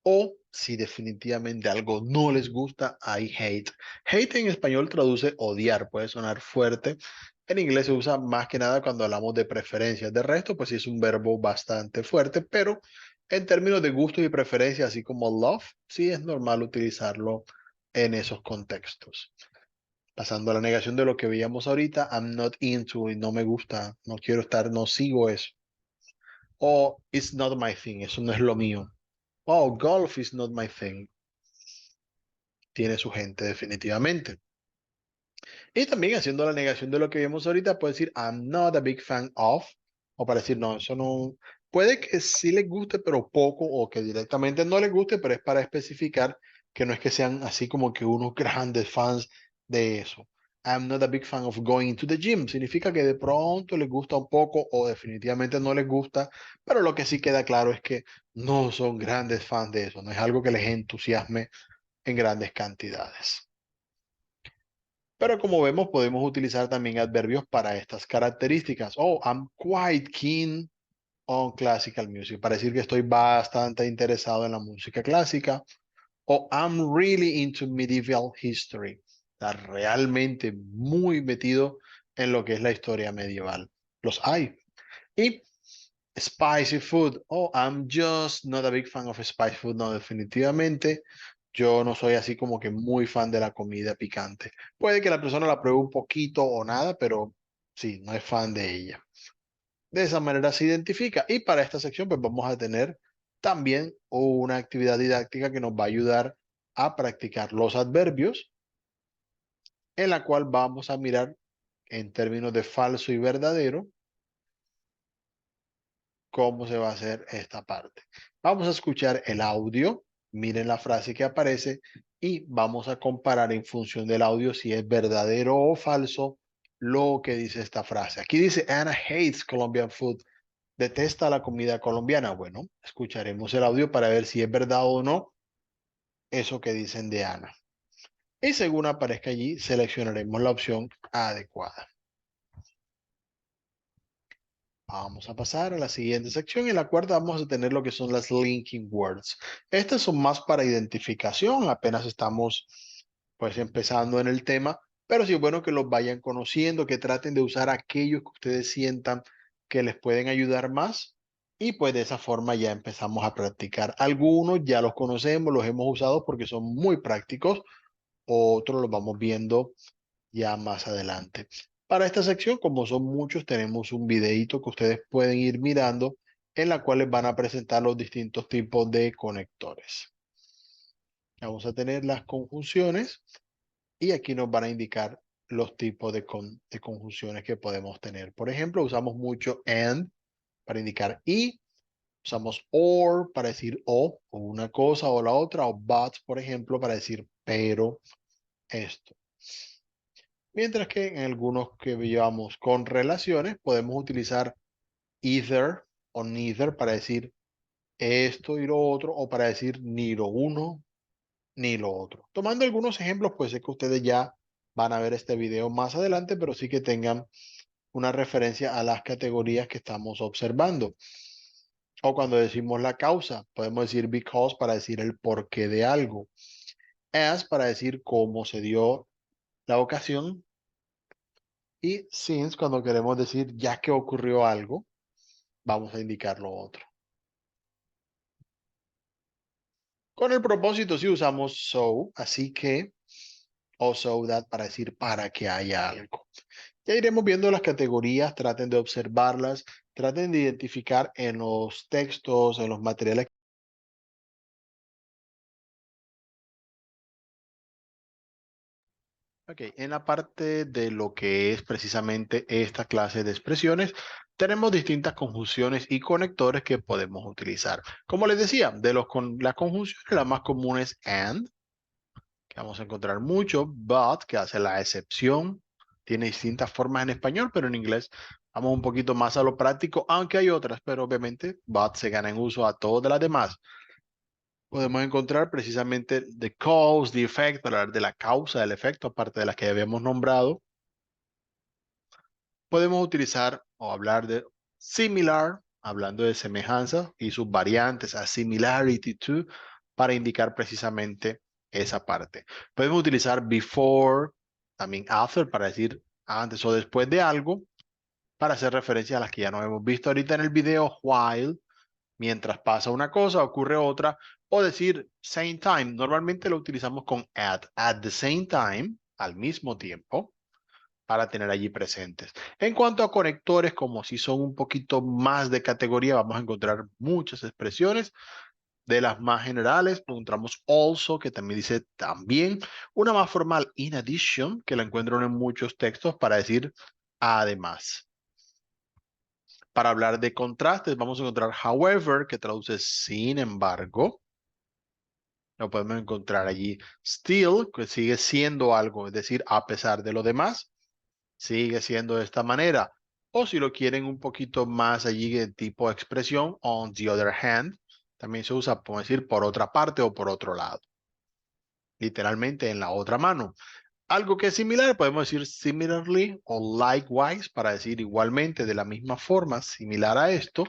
O si definitivamente algo no les gusta, I hate. Hate en español traduce odiar, puede sonar fuerte. En inglés se usa más que nada cuando hablamos de preferencias. De resto, pues sí es un verbo bastante fuerte, pero en términos de gustos y preferencias, así como love, sí es normal utilizarlo en esos contextos. Pasando a la negación de lo que veíamos ahorita, I'm not into y no me gusta, no quiero estar, no sigo eso. O it's not my thing, eso no es lo mío. Oh, golf is not my thing. Tiene su gente definitivamente. Y también haciendo la negación de lo que vimos ahorita, puede decir I'm not a big fan of, o para decir no, eso no, puede que sí les guste, pero poco, o que directamente no les guste, pero es para especificar que no es que sean así como que unos grandes fans de eso. I'm not a big fan of going to the gym. Significa que de pronto les gusta un poco o definitivamente no les gusta, pero lo que sí queda claro es que no son grandes fans de eso, no es algo que les entusiasme en grandes cantidades. Pero como vemos, podemos utilizar también adverbios para estas características. Oh, I'm quite keen on classical music, para decir que estoy bastante interesado en la música clásica. O I'm really into medieval history. Está realmente muy metido en lo que es la historia medieval. Los hay. Y spicy food. Oh, I'm just not a big fan of spicy food. No, definitivamente. Yo no soy así como que muy fan de la comida picante. Puede que la persona la pruebe un poquito o nada, pero sí, no es fan de ella. De esa manera se identifica. Y para esta sección, pues vamos a tener también una actividad didáctica que nos va a ayudar a practicar los adverbios, en la cual vamos a mirar en términos de falso y verdadero cómo se va a hacer esta parte. Vamos a escuchar el audio, miren la frase que aparece y vamos a comparar en función del audio si es verdadero o falso lo que dice esta frase. Aquí dice Anna hates Colombian food. Detesta la comida colombiana. Bueno, escucharemos el audio para ver si es verdad o no eso que dicen de Ana. Y según aparezca allí, seleccionaremos la opción adecuada. Vamos a pasar a la siguiente sección. En la cuarta vamos a tener lo que son las linking words. Estas son más para identificación. Apenas estamos pues empezando en el tema, pero sí es bueno que los vayan conociendo, que traten de usar aquellos que ustedes sientan que les pueden ayudar más. Y pues de esa forma ya empezamos a practicar. Algunos ya los conocemos, los hemos usado porque son muy prácticos. Otros los vamos viendo ya más adelante. Para esta sección, como son muchos, tenemos un videito que ustedes pueden ir mirando en la cual les van a presentar los distintos tipos de conectores. Vamos a tener las conjunciones y aquí nos van a indicar los tipos de conjunciones que podemos tener. Por ejemplo, usamos mucho and para indicar y, usamos or para decir o una cosa o la otra, o but, por ejemplo, para decir pero esto. Mientras que en algunos que llevamos con relaciones podemos utilizar either o neither para decir esto y lo otro o para decir ni lo uno ni lo otro. Tomando algunos ejemplos, pues sé que ustedes ya van a ver este video más adelante, pero sí que tengan una referencia a las categorías que estamos observando. O cuando decimos la causa, podemos decir because para decir el porqué de algo. As para decir cómo se dio la ocasión. Y since cuando queremos decir ya que ocurrió algo, vamos a indicar lo otro. Con el propósito sí usamos so, así que, o so that para decir para que haya algo. Ya iremos viendo las categorías, traten de observarlas, traten de identificar en los textos, en los materiales. Ok, en la parte de lo que es precisamente esta clase de expresiones, tenemos distintas conjunciones y conectores que podemos utilizar. Como les decía, de las conjunciones, la más común es and, que vamos a encontrar mucho, but, que hace la excepción, tiene distintas formas en español, pero en inglés vamos un poquito más a lo práctico, aunque hay otras, pero obviamente but se gana en uso a todas las demás. Podemos encontrar precisamente the cause, the effect, para hablar de la causa, del efecto, aparte de las que habíamos nombrado. Podemos utilizar o hablar de similar, hablando de semejanza y sus variantes, a similarity to, para indicar precisamente esa parte. Podemos utilizar before, también after, para decir antes o después de algo, para hacer referencia a las que ya nos hemos visto ahorita en el video, while, mientras pasa una cosa, ocurre otra, o decir same time. Normalmente lo utilizamos con at the same time, al mismo tiempo para tener allí presentes. En cuanto a conectores, como si son un poquito más de categoría, vamos a encontrar muchas expresiones. De las más generales, encontramos also, que también dice también. Una más formal, in addition, que la encuentran en muchos textos para decir además. Para hablar de contrastes, vamos a encontrar however, que traduce sin embargo. Lo podemos encontrar allí still, que sigue siendo algo, es decir, a pesar de lo demás. Sigue siendo de esta manera. O si lo quieren un poquito más allí de tipo expresión, on the other hand, también se usa, podemos decir, por otra parte o por otro lado. Literalmente en la otra mano. Algo que es similar, podemos decir similarly o likewise para decir igualmente, de la misma forma, similar a esto.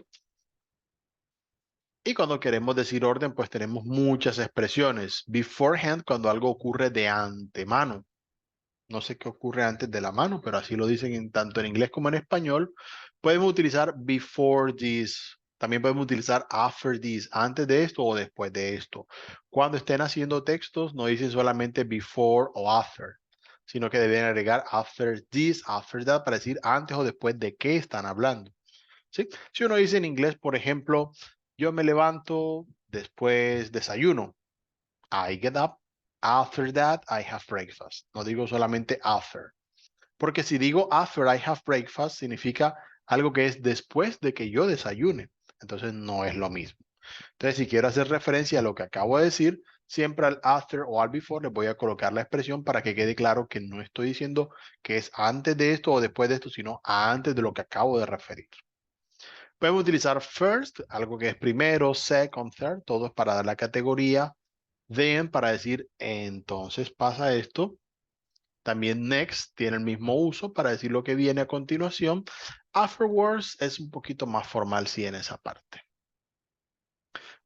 Y cuando queremos decir orden, pues tenemos muchas expresiones. Beforehand, cuando algo ocurre de antemano. No sé qué ocurre antes de la mano, pero así lo dicen tanto en inglés como en español. Podemos utilizar before this. También podemos utilizar after this, antes de esto o después de esto. Cuando estén haciendo textos, no dicen solamente before o after, sino que deben agregar after this, after that, para decir antes o después de qué están hablando. ¿Sí? Si uno dice en inglés, por ejemplo, yo me levanto, después desayuno. I get up. After that, I have breakfast. No digo solamente after. Porque si digo after I have breakfast, significa algo que es después de que yo desayune. Entonces no es lo mismo. Entonces, si quiero hacer referencia a lo que acabo de decir, siempre al after o al before les voy a colocar la expresión para que quede claro que no estoy diciendo que es antes de esto o después de esto, sino antes de lo que acabo de referir. Podemos utilizar first, algo que es primero, second, third, todo es para dar la categoría. Then, para decir entonces pasa esto. También next tiene el mismo uso para decir lo que viene a continuación. Afterwards es un poquito más formal, sí, en esa parte.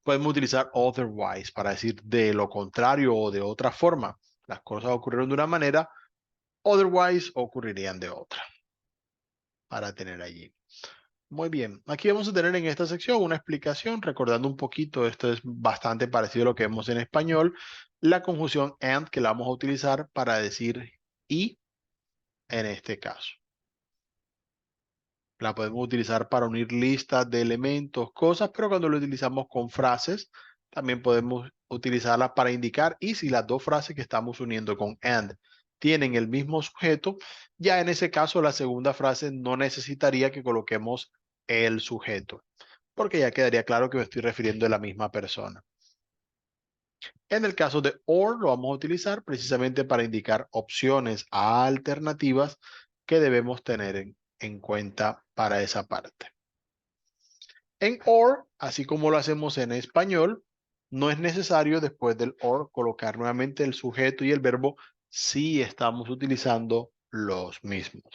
Podemos utilizar otherwise para decir de lo contrario o de otra forma. Las cosas ocurrieron de una manera, otherwise ocurrirían de otra, para tener allí. Muy bien, aquí vamos a tener en esta sección una explicación, recordando un poquito, esto es bastante parecido a lo que vemos en español, la conjunción and que la vamos a utilizar para decir y en este caso. La podemos utilizar para unir listas de elementos, cosas, pero cuando lo utilizamos con frases, también podemos utilizarla para indicar y si las dos frases que estamos uniendo con and tienen el mismo sujeto, ya en ese caso la segunda frase no necesitaría que coloquemos el sujeto, porque ya quedaría claro que me estoy refiriendo a la misma persona. En el caso de or lo vamos a utilizar precisamente para indicar opciones alternativas que debemos tener en cuenta para esa parte. En or, así como lo hacemos en español, no es necesario después del or colocar nuevamente el sujeto y el verbo si estamos utilizando los mismos.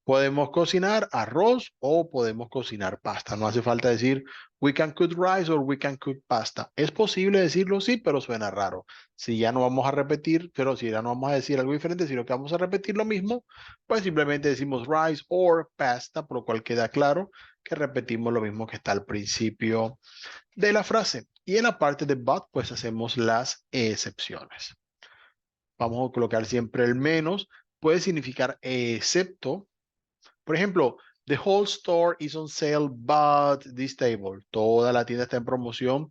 Podemos cocinar arroz o podemos cocinar pasta. No hace falta decir we can cook rice or we can cook pasta. Es posible decirlo, sí, pero suena raro. Si ya no vamos a repetir, pero si ya no vamos a decir algo diferente, sino que vamos a repetir lo mismo, pues simplemente decimos rice or pasta, por lo cual queda claro que repetimos lo mismo que está al principio de la frase. Y en la parte de but, pues hacemos las excepciones. Vamos a colocar siempre el menos. Puede significar excepto. Por ejemplo, the whole store is on sale, but this table. Toda la tienda está en promoción,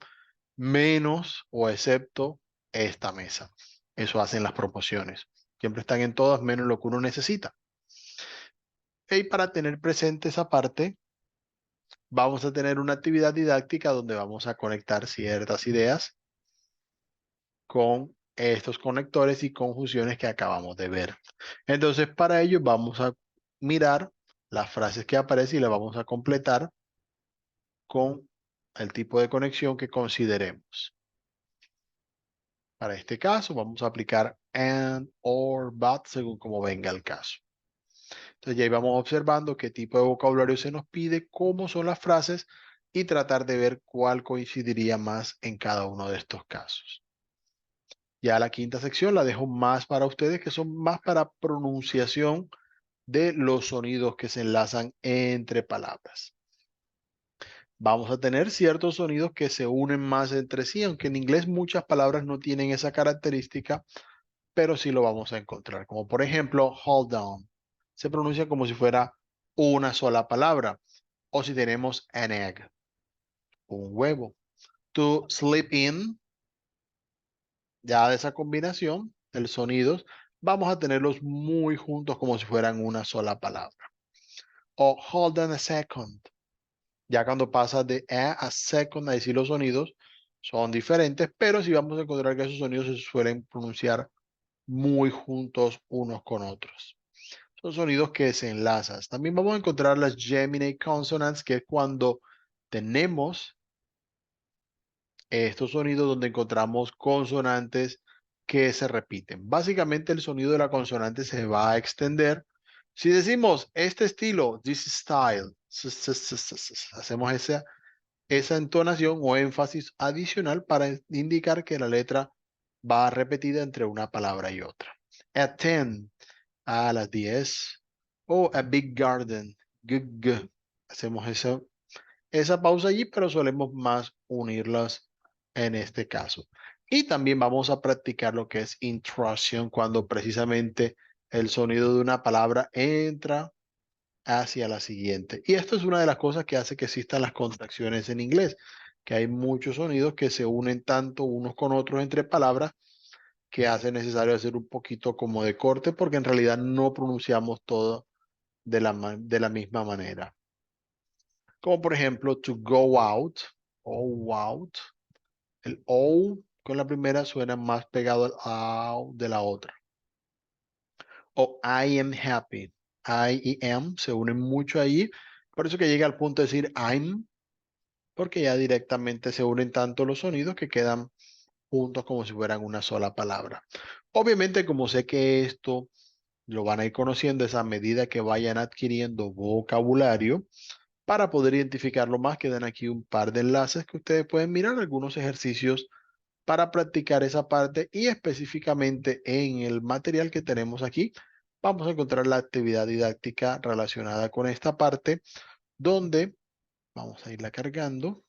menos o excepto esta mesa. Eso hacen las promociones. Siempre están en todas, menos lo que uno necesita. Y para tener presente esa parte, vamos a tener una actividad didáctica donde vamos a conectar ciertas ideas con estos conectores y conjunciones que acabamos de ver. Entonces, para ello vamos a mirar las frases que aparecen y las vamos a completar con el tipo de conexión que consideremos. Para este caso, vamos a aplicar and, or, but, según como venga el caso. Entonces, ya vamos observando qué tipo de vocabulario se nos pide, cómo son las frases y tratar de ver cuál coincidiría más en cada uno de estos casos. Ya la quinta sección la dejo más para ustedes, que son más para pronunciación de los sonidos que se enlazan entre palabras. Vamos a tener ciertos sonidos que se unen más entre sí, aunque en inglés muchas palabras no tienen esa característica, pero sí lo vamos a encontrar. Como por ejemplo, hold on. Se pronuncia como si fuera una sola palabra. O si tenemos an egg, un huevo. To sleep in, ya de esa combinación de sonidos, vamos a tenerlos muy juntos como si fueran una sola palabra. O hold on a second. Ya cuando pasa de a second, a decir los sonidos son diferentes, pero sí vamos a encontrar que esos sonidos se suelen pronunciar muy juntos unos con otros. Son sonidos que se enlazan. También vamos a encontrar las Gemini consonants, que es cuando tenemos estos sonidos donde encontramos consonantes que se repiten. Básicamente el sonido de la consonante se va a extender. Si decimos este estilo, this style, hacemos esa entonación o énfasis adicional para indicar que la letra va repetida entre una palabra y otra. At 10, a las 10. O a big garden, hacemos esa pausa allí, pero solemos más unirlas en este caso. Y también vamos a practicar lo que es intrusion, cuando precisamente el sonido de una palabra entra hacia la siguiente. Y esto es una de las cosas que hace que existan las contracciones en inglés, que hay muchos sonidos que se unen tanto unos con otros entre palabras que hace necesario hacer un poquito como de corte porque en realidad no pronunciamos todo de la misma manera. Como por ejemplo, to go out, o out. El O con la primera suena más pegado al AU de la otra. O I am happy. I y am se unen mucho ahí. Por eso que llega al punto de decir I'm, porque ya directamente se unen tanto los sonidos que quedan juntos como si fueran una sola palabra. Obviamente, como sé que esto lo van a ir conociendo es a medida que vayan adquiriendo vocabulario, para poder identificarlo más, quedan aquí un par de enlaces que ustedes pueden mirar, algunos ejercicios para practicar esa parte y específicamente en el material que tenemos aquí vamos a encontrar la actividad didáctica relacionada con esta parte donde vamos a irla cargando.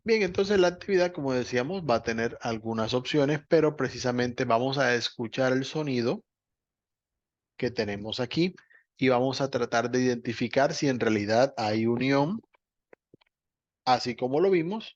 Bien, entonces la actividad, como decíamos, va a tener algunas opciones, pero precisamente vamos a escuchar el sonido que tenemos aquí y vamos a tratar de identificar si en realidad hay unión, así como lo vimos.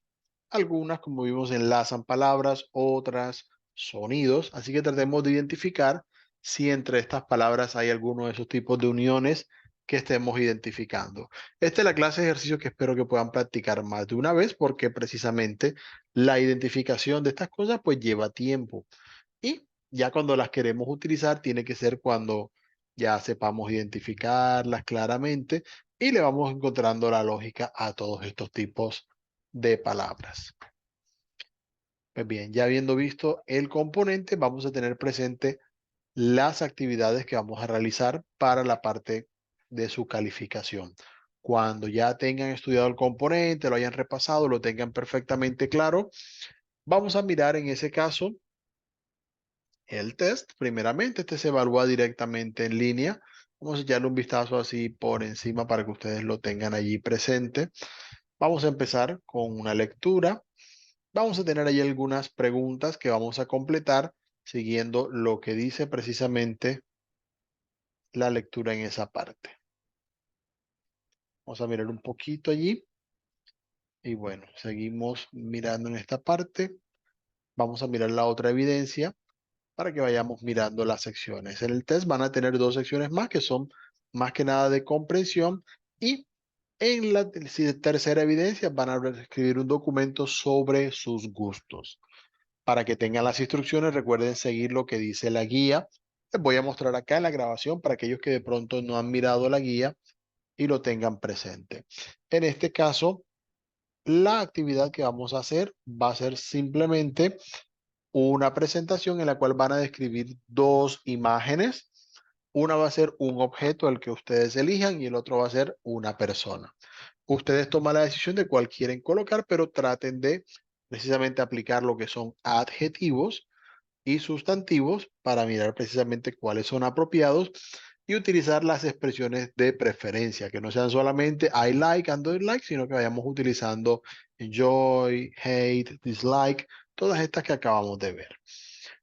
Algunas, como vimos, enlazan palabras, otras sonidos, así que tratemos de identificar si entre estas palabras hay alguno de esos tipos de uniones que estemos identificando. Esta es la clase de ejercicio que espero que puedan practicar más de una vez porque precisamente la identificación de estas cosas pues lleva tiempo. Y ya cuando las queremos utilizar, tiene que ser cuando ya sepamos identificarlas claramente y le vamos encontrando la lógica a todos estos tipos de palabras. Pues bien, ya habiendo visto el componente, vamos a tener presente las actividades que vamos a realizar para la parte de su calificación. Cuando ya tengan estudiado el componente, lo hayan repasado, lo tengan perfectamente claro, vamos a mirar en ese caso el test. Primeramente, este se evalúa directamente en línea. Vamos a echarle un vistazo así por encima para que ustedes lo tengan allí presente. Vamos a empezar con una lectura. Vamos a tener ahí algunas preguntas que vamos a completar siguiendo lo que dice precisamente la lectura en esa parte. Vamos a mirar un poquito allí. Y bueno, seguimos mirando en esta parte. Vamos a mirar la otra evidencia para que vayamos mirando las secciones. En el test van a tener dos secciones más que son más que nada de comprensión y en la tercera evidencia van a escribir un documento sobre sus gustos. Para que tengan las instrucciones, recuerden seguir lo que dice la guía. Les voy a mostrar acá en la grabación para aquellos que de pronto no han mirado la guía y lo tengan presente. En este caso, la actividad que vamos a hacer va a ser simplemente una presentación en la cual van a describir dos imágenes. Una va a ser un objeto al que ustedes elijan y el otro va a ser una persona. Ustedes toman la decisión de cuál quieren colocar, pero traten de precisamente aplicar lo que son adjetivos y sustantivos para mirar precisamente cuáles son apropiados y utilizar las expresiones de preferencia, que no sean solamente I like and don't like, sino que vayamos utilizando enjoy, hate, dislike, todas estas que acabamos de ver.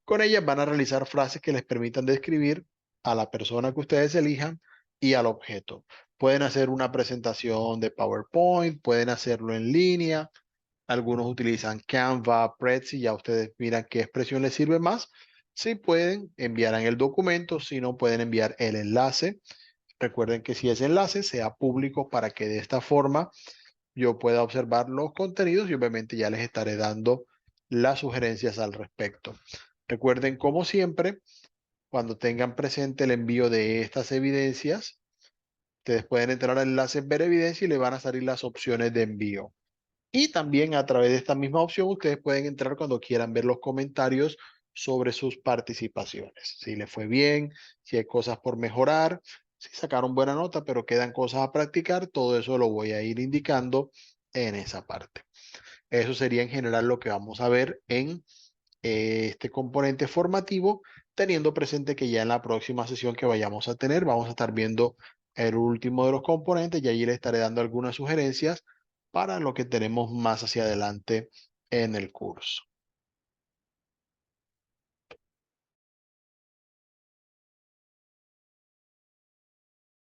Con ellas van a realizar frases que les permitan describir a la persona que ustedes elijan y al objeto. Pueden hacer una presentación de PowerPoint, pueden hacerlo en línea. Algunos utilizan Canva, Prezi, ya ustedes miran qué expresión les sirve más. Si pueden, enviarán el documento, si no, pueden enviar el enlace. Recuerden que si ese enlace sea público para que de esta forma yo pueda observar los contenidos y obviamente ya les estaré dando las sugerencias al respecto. Recuerden, como siempre, cuando tengan presente el envío de estas evidencias, ustedes pueden entrar al enlace Ver evidencia y le van a salir las opciones de envío. Y también a través de esta misma opción, ustedes pueden entrar cuando quieran ver los comentarios sobre sus participaciones. Si les fue bien, si hay cosas por mejorar, si sacaron buena nota, pero quedan cosas a practicar, todo eso lo voy a ir indicando en esa parte. Eso sería en general lo que vamos a ver en este componente formativo, teniendo presente que ya en la próxima sesión que vayamos a tener, vamos a estar viendo el último de los componentes y allí le estaré dando algunas sugerencias para lo que tenemos más hacia adelante en el curso.